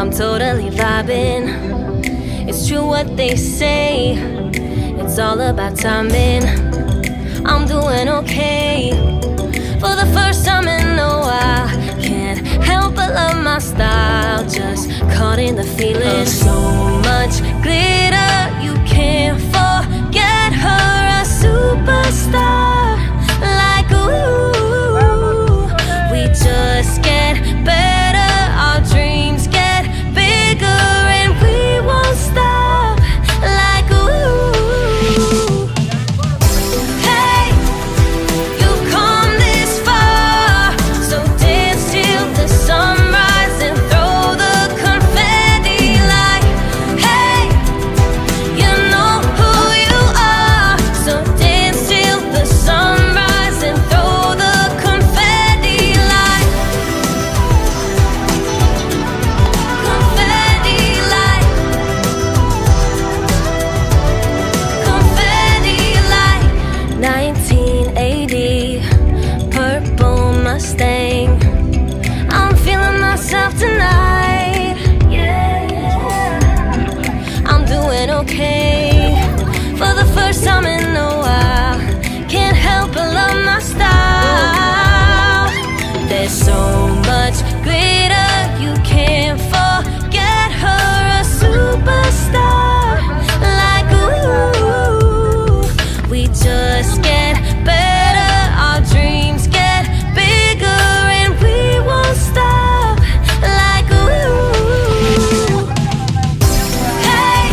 I'm totally vibing. It's true what they say. It's all about timing. I'm doing okay. For the first time in a while, can't help but love my style. Just caught in the feeling. So much glitter, you can't forget her. A superstar, like ooh. We just get better, our dreams get bigger, and we won't stop. Like ooh. Hey, you've come this far, so dance till the sunrise and throw the confetti. Like hey, you know who you are, so dance till the sunrise and throw the confetti. Like confetti, like confetti, like 1980 purple Mustang. I'm feeling myself tonight. Yeah, I'm doing okay. For the first time in a while, can't help but love my style. There's so much glitter, you can't forget her. A superstar, like ooh. We just get better, our dreams get bigger, and we won't stop. Like ooh. Hey,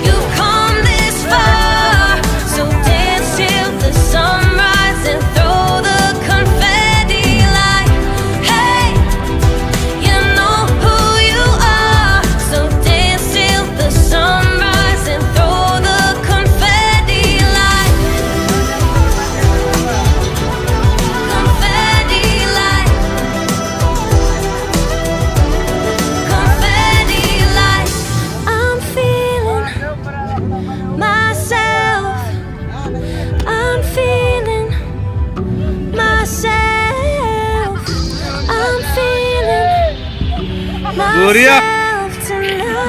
you've come this far, so dance till the sunrise and throw the confetti. Like hey, you know who you are, so dance till the sunrise and throw the confetti. Like confetti, like confetti, like I'm feeling myself. I'm feeling myself. I'm feeling Gloria. myself tonight.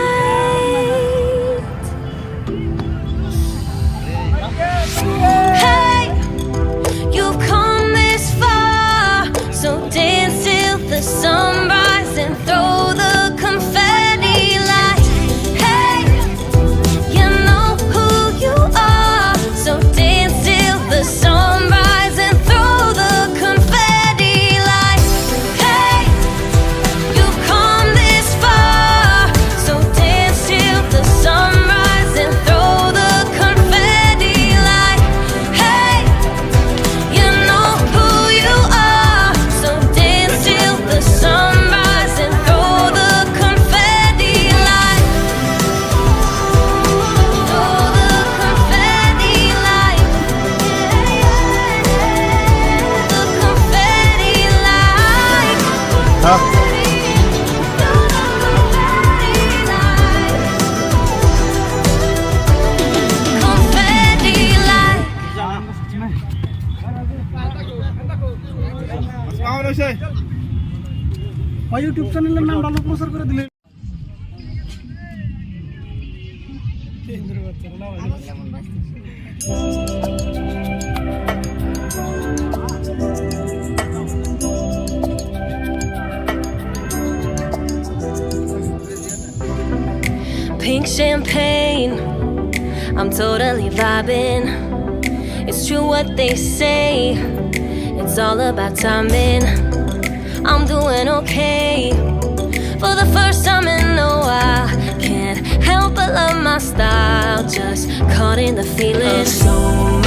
Hey, you've come this far, so dance till the sunrise and throw the confetti. Like hey, you know who you are, so dance till the sunrise and throw the confetti. Like hey, you've come this far, so dance till the sunrise and throw the confetti. Like hey, you know who you are, so dance till the sunrise and throw the confetti. Like throw the confetti. Like the confetti. Like Ha. confetti. Like YouTube চ্যানেলের নাম ভালো প্রচার করে দিলে pink champagne, I'm totally vibing. It's true what they say. It's all about timing. I'm doing okay. For the first time in a while, can't help but love my style. Just caught in the feeling. So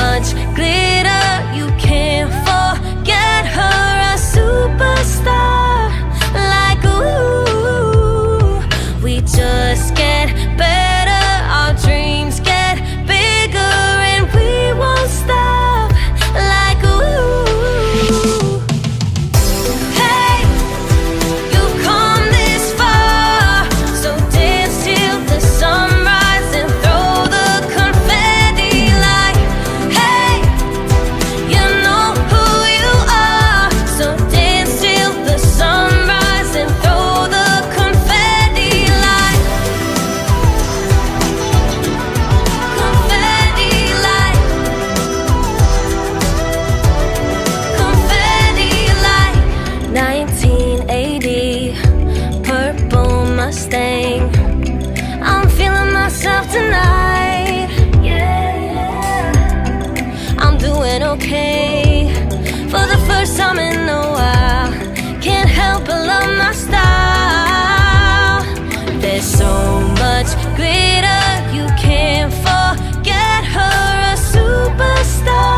much glitter, you can't forget her. A superstar, like ooh. We just get better, our dreams get bigger, and we won't stop. Like ooh. Hey, you've come this far, so dance till the sunrise and throw the confetti. Like so much glitter. You can't forget her, a superstar.